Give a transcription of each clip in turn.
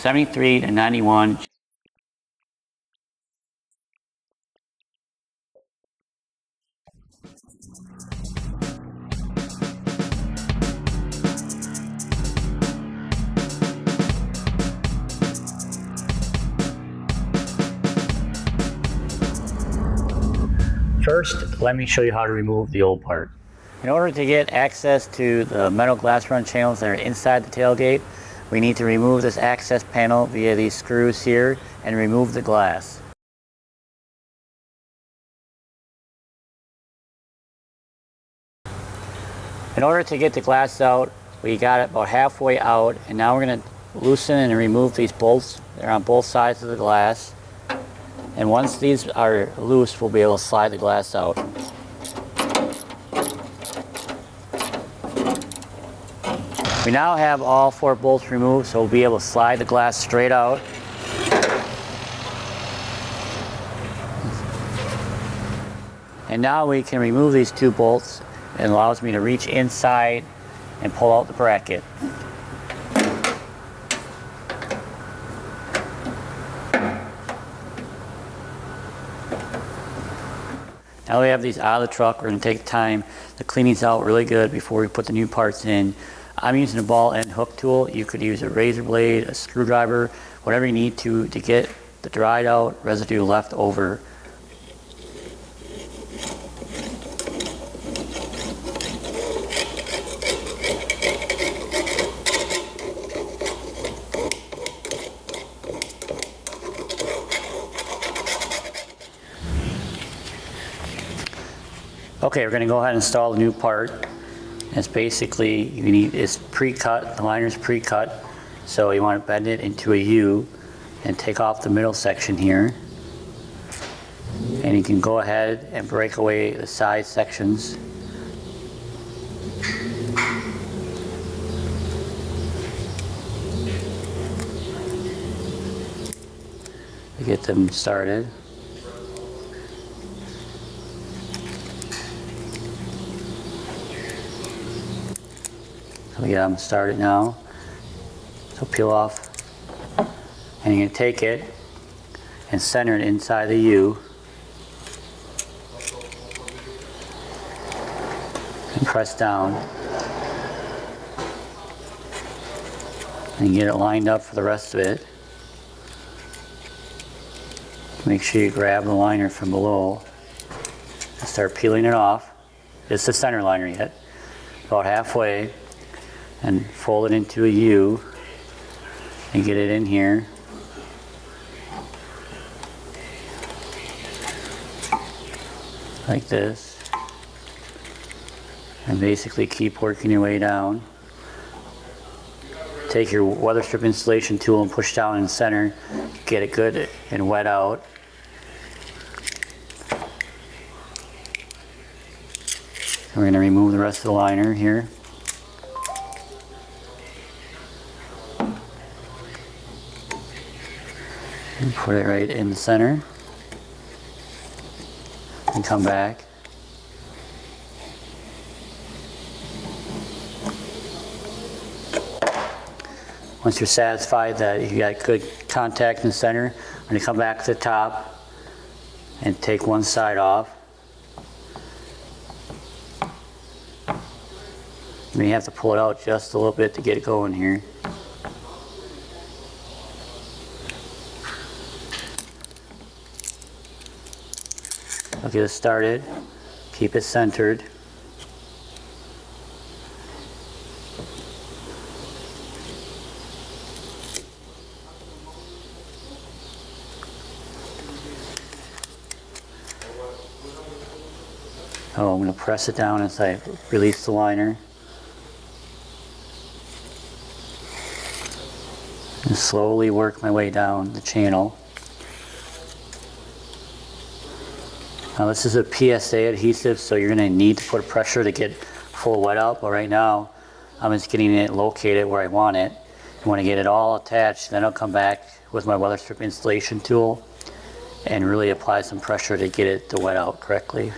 73 to 91. First, let me show you how to remove the old part. In order to get access to the metal glass run channels that are inside the tailgate, we need to remove this access panel via these screws here and remove the glass. In order to get the glass out, we got it about halfway out, and now we're going to loosen and remove these bolts. They're on both sides of the glass. And once these are loose, we'll be able to slide the glass out. We now have all 4 bolts removed, so we'll be able to slide the glass straight out. And now we can remove these 2 bolts. It allows me to reach inside and pull out the bracket. Now that we have these out of the truck, we're going to take time to clean these out really good before we put the new parts in. I'm using a ball and hook tool. You could use a razor blade, a screwdriver, whatever you need to get the dried out residue left over. Okay, we're going to go ahead and install the new part. It's basically, it's pre-cut, the liner's pre-cut, so you want to bend it into a U and take off the middle section here. And you can go ahead and break away the side sections. To get them started. So we got them started now. So peel off, and you're going to take it and center it inside the U. And press down. And get it lined up for the rest of it. Make sure you grab the liner from below and start peeling it off. It's the center liner yet. About halfway. And fold it into a U and get it in here. Like this. And basically keep working your way down. Take your weather strip installation tool and push down in the center. Get it good and wet out. We're going to remove the rest of the liner here. And put it right in the center. And come back. Once you're satisfied that you got good contact in the center, I'm going to come back to the top and take one side off. You may have to pull it out just a little bit to get it going here. I'll get it started. Keep it centered. Oh, I'm going to press it down as I release the liner. And slowly work my way down the channel. Now this is a PSA adhesive, so you're going to need to put pressure to get full wet out, but right now I'm just getting it located where I want it. I want to get it all attached, then I'll come back with my weather strip installation tool and really apply some pressure to get it to wet out correctly.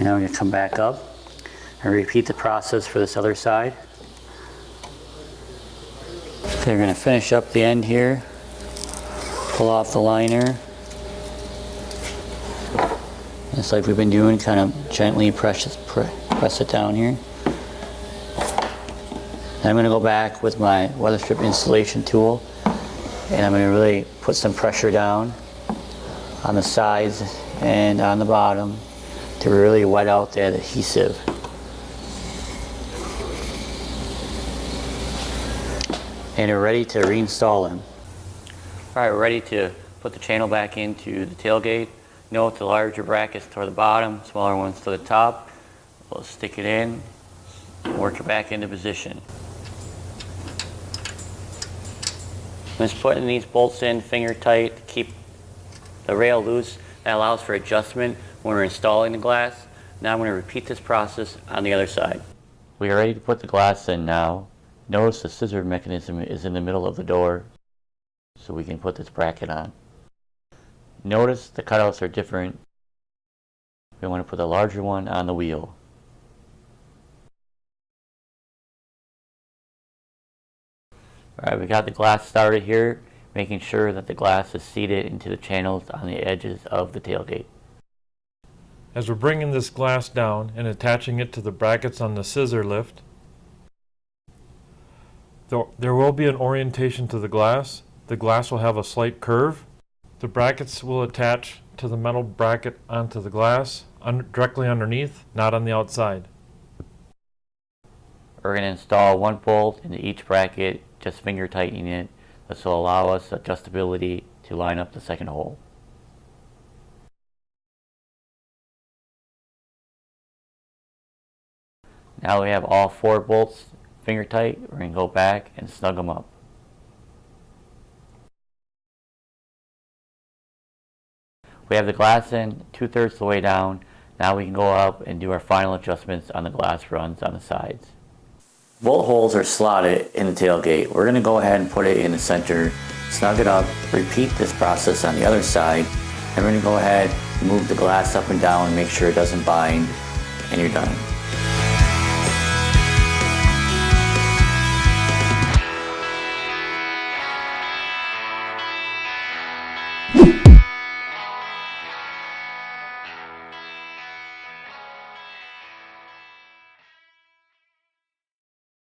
And now we're going to come back up and repeat the process for this other side. Okay, we're going to finish up the end here. Pull off the liner. Just like we've been doing, kind of gently press it down here. Then I'm going to go back with my weather strip installation tool, and I'm going to really put some pressure down on the sides and on the bottom to really wet out that adhesive. And we're ready to reinstall them. Alright, we're ready to put the channel back into the tailgate. Note the larger brackets toward the bottom, smaller ones to the top. We'll stick it in, work it back into position. I'm just putting these bolts in finger tight to keep the rail loose. That allows for adjustment when we're installing the glass. Now I'm going to repeat this process on the other side. We are ready to put the glass in now. Notice the scissor mechanism is in the middle of the door, so we can put this bracket on. Notice the cutouts are different. We want to put the larger one on the wheel. Alright, we got the glass started here, making sure that the glass is seated into the channels on the edges of the tailgate. As we're bringing this glass down and attaching it to the brackets on the scissor lift, there will be an orientation to the glass. The glass will have a slight curve. The brackets will attach to the metal bracket onto the glass, directly underneath, not on the outside. We're going to install one bolt into each bracket, just finger tightening it. This will allow us adjustability to line up the second hole. Now we have all 4 bolts finger tight. We're going to go back and snug them up. We have the glass in 2/3 the way down. Now we can go up and do our final adjustments on the glass runs on the sides. Bolt holes are slotted in the tailgate. We're going to go ahead and put it in the center, snug it up, repeat this process on the other side, and we're going to go ahead and move the glass up and down and make sure it doesn't bind, and you're done.